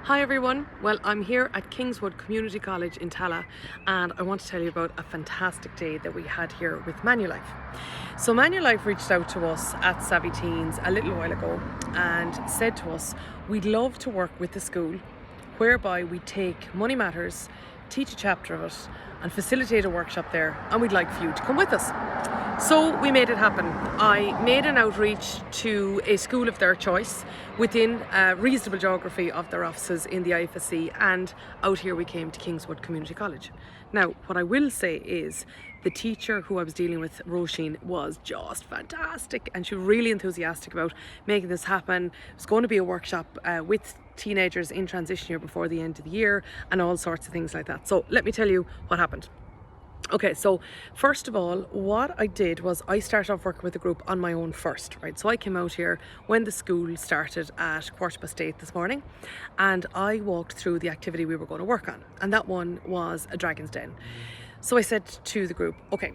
Hi everyone, well I'm here at Kingswood Community College in Tala and I want to tell you about a fantastic day that we had here with Manulife. So Manulife reached out to us at Savvy Teens a little while ago and said to us we'd love to work with the school whereby we take Money Matters, teach a chapter of it and facilitate a workshop there, and we'd like for you to come with us. So we made it happen. I made an outreach to a school of their choice within a reasonable geography of their offices in the IFSC, and out here we came to Kingswood Community College. Now, what I will say is the teacher who I was dealing with, Roisin, was just fantastic and she was really enthusiastic about making this happen. It was going to be a workshop with teenagers in transition year before the end of the year and all sorts of things like that. So let me tell you what happened. Okay, so first of all, what I did was I started off working with the group on my own first, right? So I came out here when the school started at 8:15 this morning and I walked through the activity we were going to work on, and that one was a dragon's den. So I said to the group, okay,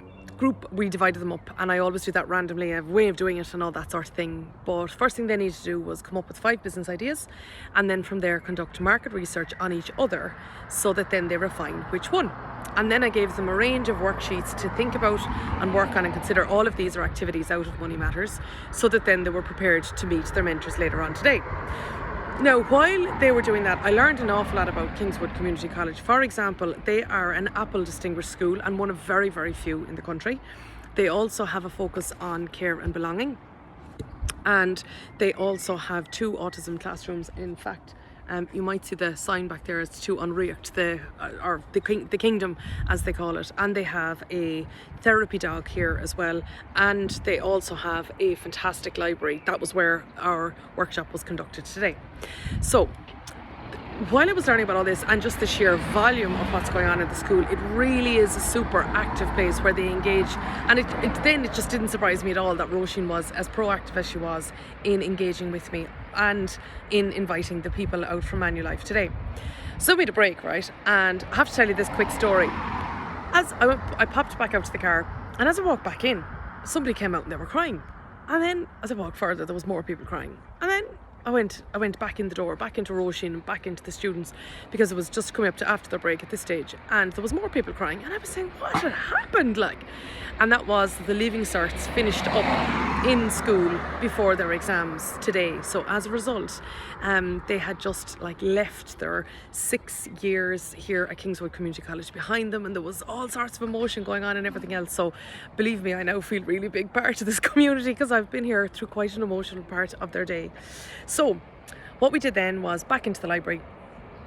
we divided them up, and I always do that randomly, I have a way of doing it and all that sort of thing, but first thing they needed to do was come up with 5 business ideas and then from there conduct market research on each other so that then they refine which one. And then I gave them a range of worksheets to think about and work on and consider. All of these are activities out of Money Matters so that then they were prepared to meet their mentors later on today. Now, while they were doing that, I learned an awful lot about Kingswood Community College. For example, they are an Apple Distinguished School and one of very, very few in the country. They also have a focus on care and belonging. And they also have 2 autism classrooms. In fact, you might see the sign back there, it's to Unreact, the kingdom as they call it, and they have a therapy dog here as well, and they also have a fantastic library. That was where our workshop was conducted today. So while I was learning about all this and just the sheer volume of what's going on in the school, it really is a super active place where they engage, and it just didn't surprise me at all that Roisin was as proactive as she was in engaging with me and in inviting the people out from Manulife today. So we had a break, right? And I have to tell you this quick story. As I popped back out to the car, and as I walked back in, somebody came out and they were crying. And then as I walked further, there was more people crying. And then I went back in the door, back into Roisin and back into the students, because it was just coming up to after the break at this stage, and there was more people crying, and I was saying, what had happened, like? And that was the Leaving Certs finished up in school before their exams today. So as a result, they had just left their 6 years here at Kingswood Community College behind them, and there was all sorts of emotion going on and everything else. So believe me, I now feel really big part of this community because I've been here through quite an emotional part of their day. So what we did then was back into the library,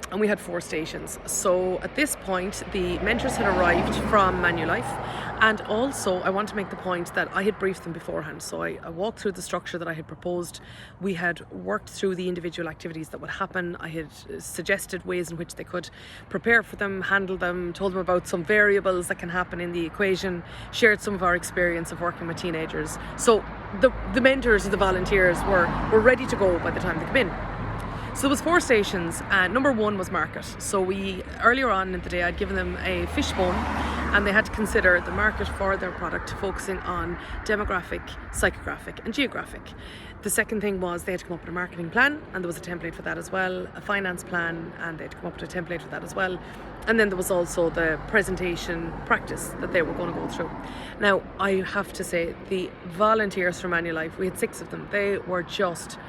and we had 4 stations. So at this point the mentors had arrived from Manulife, and also I want to make the point that I had briefed them beforehand. So I walked through the structure that I had proposed. We had worked through the individual activities that would happen. I had suggested ways in which they could prepare for them, handle them, told them about some variables that can happen in the equation, shared some of our experience of working with teenagers. So the mentors and the volunteers were ready to go by the time they come in. So there was 4 stations, and number 1 was market. So earlier on in the day, I'd given them a fishbone, and they had to consider the market for their product, focusing on demographic, psychographic and geographic. The second thing was they had to come up with a marketing plan, and there was a template for that as well, a finance plan, and they had to come up with a template for that as well. And then there was also the presentation practice that they were going to go through. Now, I have to say, the volunteers from Manulife, we had 6 of them, they were just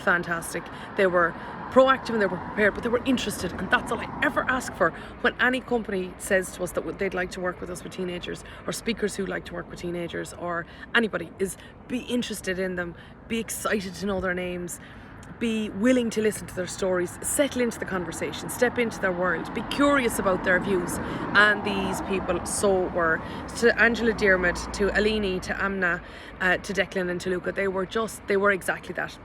fantastic. They were proactive and they were prepared, but they were interested, and that's all I ever ask for when any company says to us that they'd like to work with us with teenagers, or speakers who like to work with teenagers, or anybody, is be interested in them, be excited to know their names, be willing to listen to their stories, settle into the conversation, step into their world, be curious about their views. And these people so were. To Angela Diarmid, to Alini, to Amna, to Declan and to Luca, they were exactly that.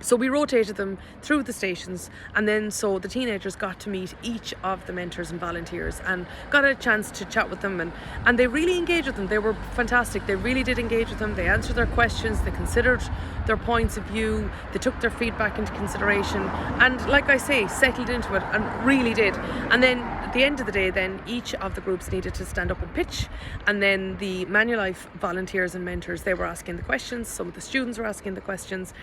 So we rotated them through the stations, and then so the teenagers got to meet each of the mentors and volunteers and got a chance to chat with them, and they really engaged with them. They were fantastic. They really did engage with them. They answered their questions, they considered their points of view, they took their feedback into consideration, and like I say, settled into it and really did. And then at the end of the day, then each of the groups needed to stand up and pitch, and then the Manulife volunteers and mentors, they were asking the questions, some of the students were asking the questions,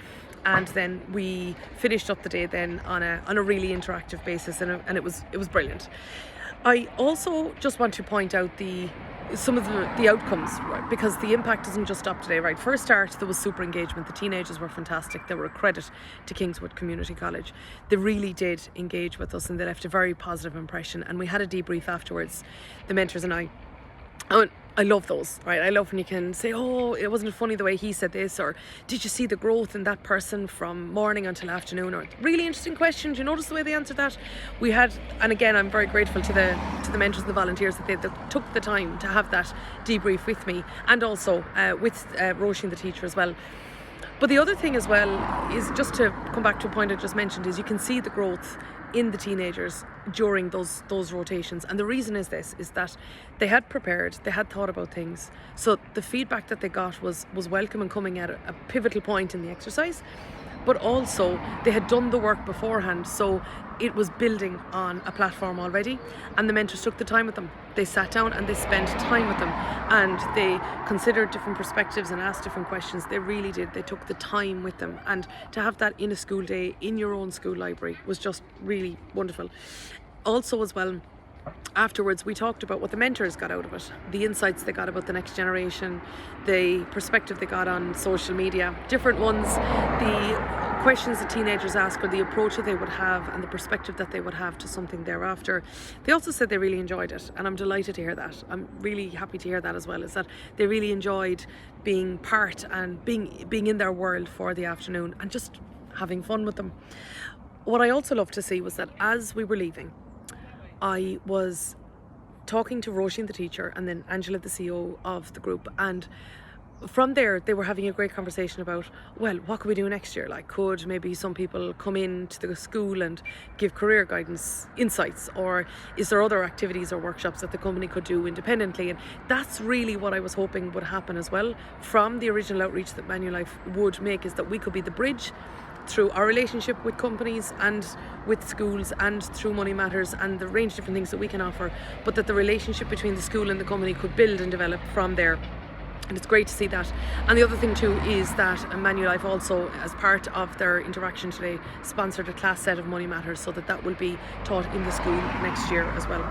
and then then we finished up the day then on a really interactive basis, and it was brilliant. I also just want to point out some of the outcomes, right? Because the impact doesn't just stop today, right? For a start, there was super engagement. The teenagers were fantastic. They were a credit to Kingswood Community College. They really did engage with us, and they left a very positive impression. And we had a debrief afterwards, the mentors and I. And I love those, right? I love when you can say, oh, it wasn't funny the way he said this, or did you see the growth in that person from morning until afternoon, or really interesting question, do you notice the way they answered that? We had, and again, I'm very grateful to the mentors and the volunteers that they took the time to have that debrief with me, and also with Roisin, the teacher, as well. But the other thing as well is, just to come back to a point I just mentioned, is you can see the growth in the teenagers during those rotations. And the reason is that they had prepared, they had thought about things. So the feedback that they got was welcome and coming at a pivotal point in the exercise. But also they had done the work beforehand, so it was building on a platform already, and the mentors took the time with them. They sat down and they spent time with them, and they considered different perspectives and asked different questions. They really did. They took the time with them, and to have that in a school day in your own school library was just really wonderful. Also as well, afterwards we talked about what the mentors got out of it, the insights they got about the next generation, the perspective they got on social media, different ones, the questions the teenagers ask, or the approach that they would have, and the perspective that they would have to something thereafter. They also said they really enjoyed it, and I'm delighted to hear that. I'm really happy to hear that as well, is that they really enjoyed being part and being in their world for the afternoon and just having fun with them. What I also loved to see was that as we were leaving, I was talking to Roisin, the teacher, and then Angela, the CEO of the group, and from there they were having a great conversation about, well, what could we do next year? Like, could maybe some people come into the school and give career guidance insights, or is there other activities or workshops that the company could do independently? And that's really what I was hoping would happen as well from the original outreach that Manulife would make, is that we could be the bridge through our relationship with companies and with schools, and through Money Matters and the range of different things that we can offer, but that the relationship between the school and the company could build and develop from there. And it's great to see that. And the other thing too is that Manulife also, as part of their interaction today, sponsored a class set of Money Matters, so that will be taught in the school next year as well.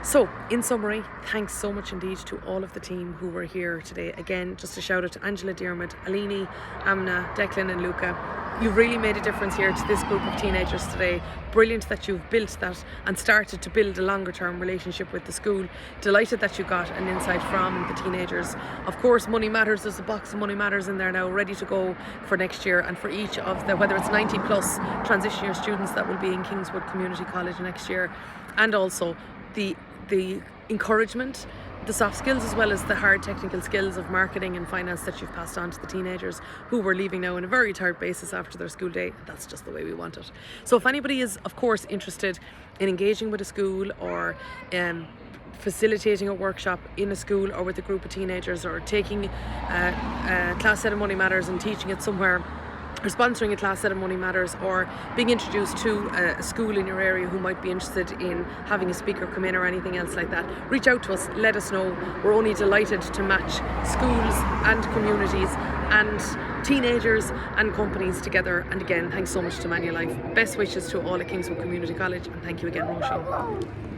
So, in summary, thanks so much indeed to all of the team who were here today. Again, just a shout out to Angela, Dermot, Alini, Amna, Declan and Luca. You've really made a difference here to this group of teenagers today. Brilliant that you've built that and started to build a longer term relationship with the school. Delighted that you got an insight from the teenagers. Of course, Money Matters, there's a box of Money Matters in there now ready to go for next year, and for each of the, whether it's 90 plus transition year students that will be in Kingswood Community College next year, and also the encouragement, the soft skills, as well as the hard technical skills of marketing and finance that you've passed on to the teenagers who were leaving now on a very tired basis after their school day. That's just the way we want it. So if anybody is, of course, interested in engaging with a school, or facilitating a workshop in a school or with a group of teenagers, or taking a class set of Money Matters and teaching it somewhere, or sponsoring a class set of Money Matters, or being introduced to a school in your area who might be interested in having a speaker come in, or anything else like that, reach out to us, let us know. We're only delighted to match schools and communities and teenagers and companies together. And again, thanks so much to Manulife. Best wishes to all at Kingswood Community College, and thank you again, Roisin.